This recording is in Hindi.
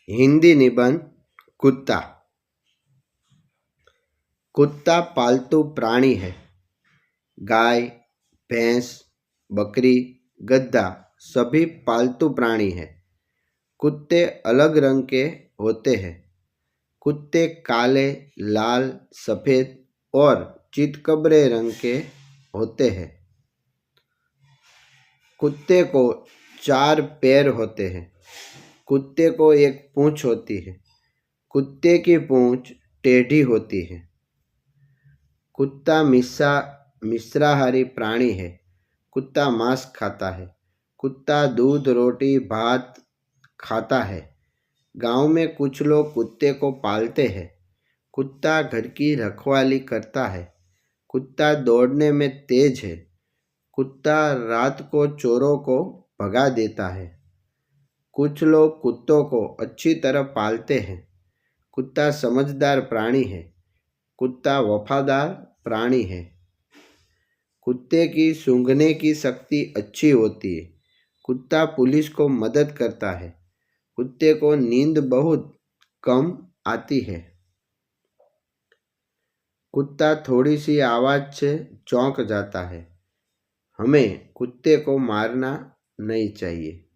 हिंदी निबंध कुत्ता। कुत्ता पालतू प्राणी है। गाय, भैंस, बकरी, गधा सभी पालतू प्राणी हैं। कुत्ते अलग रंग के होते हैं। कुत्ते काले, लाल, सफेद और चितकबरे रंग के होते हैं। कुत्ते को 4 पैर होते हैं। कुत्ते को एक पूंछ होती है। कुत्ते की पूंछ टेढ़ी होती है। कुत्ता मिश्राहारी प्राणी है। कुत्ता मांस खाता है। कुत्ता दूध, रोटी, भात खाता है। गांव में कुछ लोग कुत्ते को पालते हैं। कुत्ता घर की रखवाली करता है। कुत्ता दौड़ने में तेज है। कुत्ता रात को चोरों को भगा देता है। कुछ लोग कुत्तों को अच्छी तरह पालते हैं। कुत्ता समझदार प्राणी है। कुत्ता वफादार प्राणी है। कुत्ते की सूंघने की शक्ति अच्छी होती है। कुत्ता पुलिस को मदद करता है। कुत्ते को नींद बहुत कम आती है। कुत्ता थोड़ी सी आवाज़ से चौंक जाता है। हमें कुत्ते को मारना नहीं चाहिए।